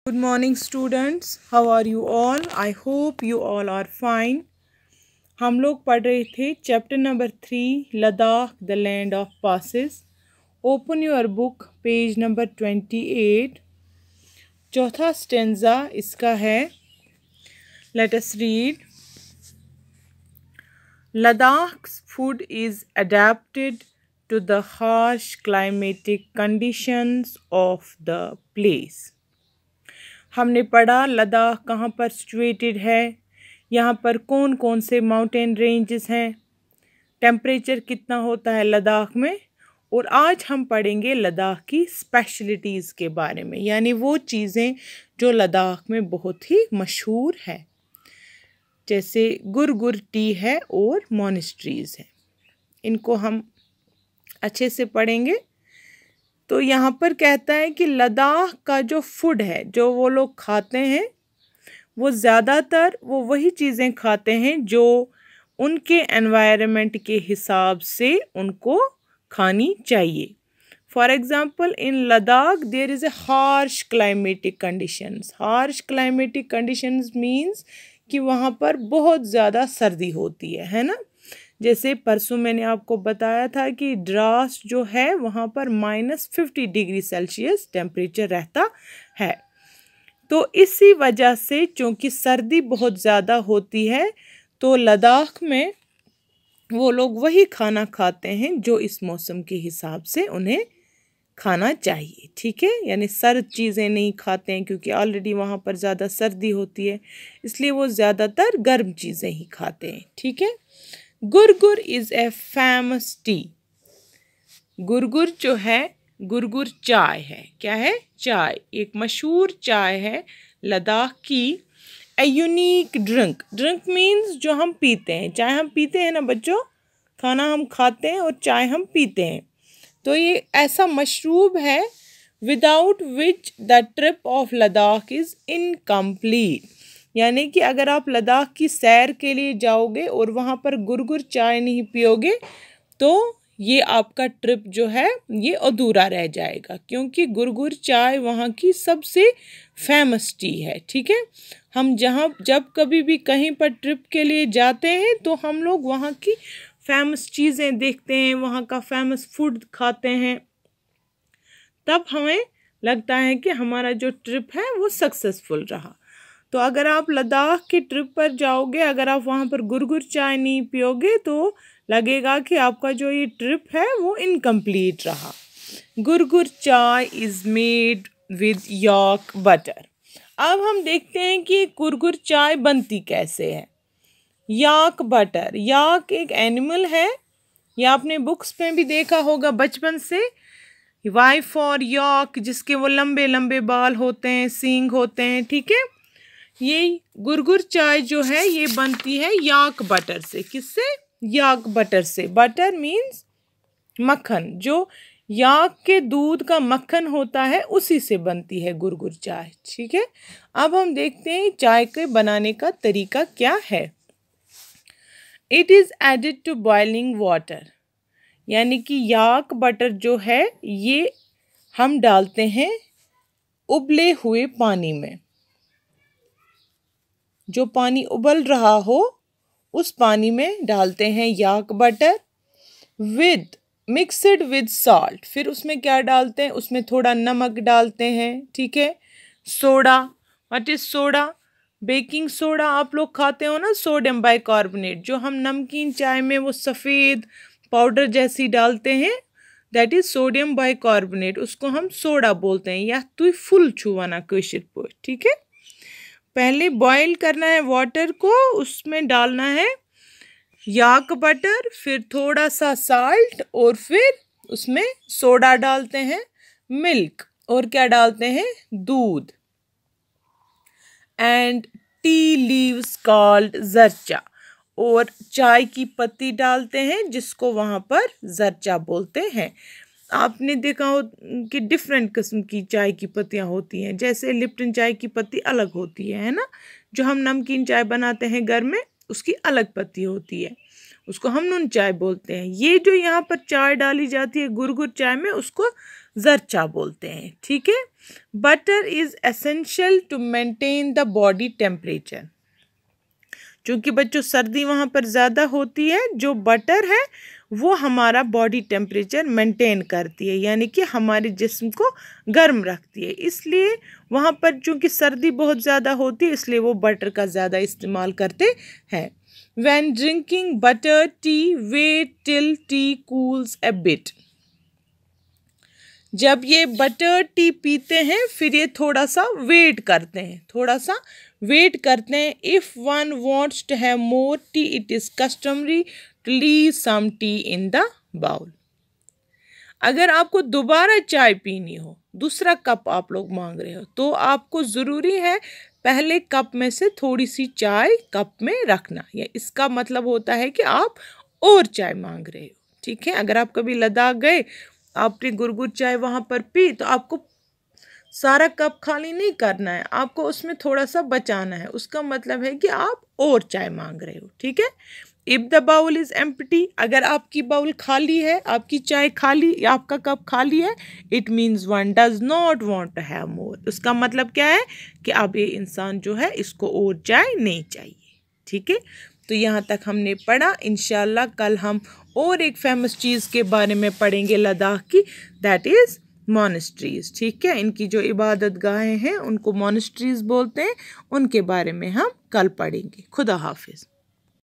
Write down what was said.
Good morning students, how are you all? I hope you all are fine. हम लोग पढ़ रहे थे chapter number 3 Ladakh the land of passes. Open your book page number 28. चौथा stanza इसका है. Let us read. Ladakh's food is adapted to the harsh climatic conditions of the place. हमने पढ़ा लद्दाख कहाँ पर सिचुएटेड है, यहाँ पर कौन कौन से माउंटेन रेंजेस हैं, टेम्परेचर कितना होता है लद्दाख में. और आज हम पढ़ेंगे लद्दाख की स्पेशलिटीज़ के बारे में, यानी वो चीज़ें जो लद्दाख में बहुत ही मशहूर है, जैसे गुरगुर टी है और मोनेस्ट्रीज़ हैं. इनको हम अच्छे से पढ़ेंगे. तो यहाँ पर कहता है कि लद्दाख का जो फूड है, जो वो लोग खाते हैं, वो ज़्यादातर वो वही चीज़ें खाते हैं जो उनके एनवायरनमेंट के हिसाब से उनको खानी चाहिए. For example in Ladakh there is a harsh climatic conditions. Harsh climatic conditions means कि वहाँ पर बहुत ज़्यादा सर्दी होती है ना. जैसे परसों मैंने आपको बताया था कि द्रास जो है वहाँ पर -50 डिग्री सेल्सियस टेम्परेचर रहता है. तो इसी वजह से चूँकि सर्दी बहुत ज़्यादा होती है, तो लद्दाख में वो लोग वही खाना खाते हैं जो इस मौसम के हिसाब से उन्हें खाना चाहिए. ठीक है, यानी सर्द चीज़ें नहीं खाते हैं क्योंकि ऑलरेडी वहाँ पर ज़्यादा सर्दी होती है, इसलिए वो ज़्यादातर गर्म चीज़ें ही खाते हैं. ठीक है. गुरगुर इज़ ए फेमस टी. गुरगुर जो है, गुरगुर चाय है. क्या है? चाय. एक मशहूर चाय है लद्दाख की. A unique drink. Drink means जो हम पीते हैं. चाय हम पीते हैं ना बच्चों, खाना हम खाते हैं और चाय हम पीते हैं. तो ये ऐसा मशरूब है without which the trip of Ladakh is incomplete. यानी कि अगर आप लद्दाख की सैर के लिए जाओगे और वहाँ पर गुरगुर चाय नहीं पियोगे तो ये आपका ट्रिप जो है ये अधूरा रह जाएगा, क्योंकि गुरगुर चाय वहाँ की सबसे फेमस टी है. ठीक है. हम जब कभी भी कहीं पर ट्रिप के लिए जाते हैं तो हम लोग वहाँ की फेमस चीज़ें देखते हैं, वहाँ का फेमस फूड खाते हैं, तब हमें लगता है कि हमारा जो ट्रिप है वो सक्सेसफुल रहा. तो अगर आप लद्दाख के ट्रिप पर जाओगे, अगर आप वहाँ पर गुरगुर चाय नहीं पियोगे तो लगेगा कि आपका जो ये ट्रिप है वो इनकम्प्लीट रहा. गुरगुर चाय is made with yak butter. अब हम देखते हैं कि गुरगुर चाय बनती कैसे है. याक बटर. याक एक एनिमल है, या आपने बुक्स में भी देखा होगा बचपन से. वाई फॉर याक, जिसके वो लंबे लंबे बाल होते हैं, सींग होते हैं. ठीक है. ये गुरगुर चाय जो है ये बनती है याक बटर से. किससे? याक बटर से. बटर मीन्स मक्खन. जो याक के दूध का मक्खन होता है उसी से बनती है गुरगुर चाय. ठीक है. अब हम देखते हैं चाय के बनाने का तरीका क्या है. It is added to boiling water. यानी कि याक बटर जो है ये हम डालते हैं उबले हुए पानी में. जो पानी उबल रहा हो उस पानी में डालते हैं याक बटर मिक्सड विद सॉल्ट. फिर उसमें क्या डालते हैं? उसमें थोड़ा नमक डालते हैं. ठीक है. Soda. What is soda? Baking soda आप लोग खाते हो ना, सोडियम बाइकार्बोनेट, जो हम नमकीन चाय में वो सफ़ेद पाउडर जैसी डालते हैं, दैट इज़ सोडियम बाइकार्बोनेट. उसको हम सोडा बोलते हैं, या तुई फुल छुवाना कशिर पर. ठीक है. पहले बॉईल करना है वाटर को, उसमें डालना है याक बटर, फिर थोड़ा सा साल्ट, और फिर उसमें सोडा डालते हैं, मिल्क, और क्या डालते हैं? दूध. एंड टी लीव्स कॉल्ड जरचा. और चाय की पत्ती डालते हैं जिसको वहाँ पर जरचा बोलते हैं. आपने देखा हो कि डिफरेंट किस्म की चाय की पत्तियाँ होती हैं. जैसे लिप्टन चाय की पत्ती अलग होती है ना. जो हम नमकीन चाय बनाते हैं घर में उसकी अलग पत्ती होती है, उसको हम नून चाय बोलते हैं. ये जो यहाँ पर चाय डाली जाती है गुरगुर चाय में, उसको जरचा बोलते हैं, ठीक है। Butter is essential to maintain the body temperature. चूँकि बच्चों सर्दी वहाँ पर ज़्यादा होती है, जो बटर है वो हमारा बॉडी टेम्परेचर मेंटेन करती है, यानी कि हमारे जिस्म को गर्म रखती है। इसलिए वहाँ पर चूँकि सर्दी बहुत ज़्यादा होती है, इसलिए वो बटर का ज़्यादा इस्तेमाल करते हैं। When drinking butter tea, wait till tea cools a bit. जब ये बटर टी पीते हैं फिर ये थोड़ा सा वेट करते हैं, if one wants to have more tea it is customary to leave some tea in the bowl. अगर आपको दोबारा चाय पीनी हो, दूसरा कप आप लोग मांग रहे हो, तो आपको ज़रूरी है पहले कप में से थोड़ी सी चाय कप में रखना। या इसका मतलब होता है कि आप और चाय मांग रहे हो, ठीक है। अगर आप कभी लद्दाख गए, आपने गुड़गुड़ चाय वहाँ पर पी, तो आपको सारा कप खाली नहीं करना है, आपको उसमें थोड़ा सा बचाना है। उसका मतलब है कि आप और चाय मांग रहे हो, ठीक है। If the bowl is empty, अगर आपकी बाउल खाली है, आपकी चाय खाली या आपका कप खाली है, it means one does not want to have more. उसका मतलब क्या है कि अब ये इंसान जो है इसको और चाय नहीं चाहिए, ठीक है। तो यहाँ तक हमने पढ़ा। इंशाल्लाह कल हम और एक फेमस चीज़ के बारे में पढ़ेंगे लद्दाख की, दैट इज़ मॉनेस्ट्रीज़, ठीक है। इनकी जो इबादत गाहें हैं उनको मॉनेस्ट्रीज़ बोलते हैं, उनके बारे में हम कल पढ़ेंगे। खुदा हाफिज़।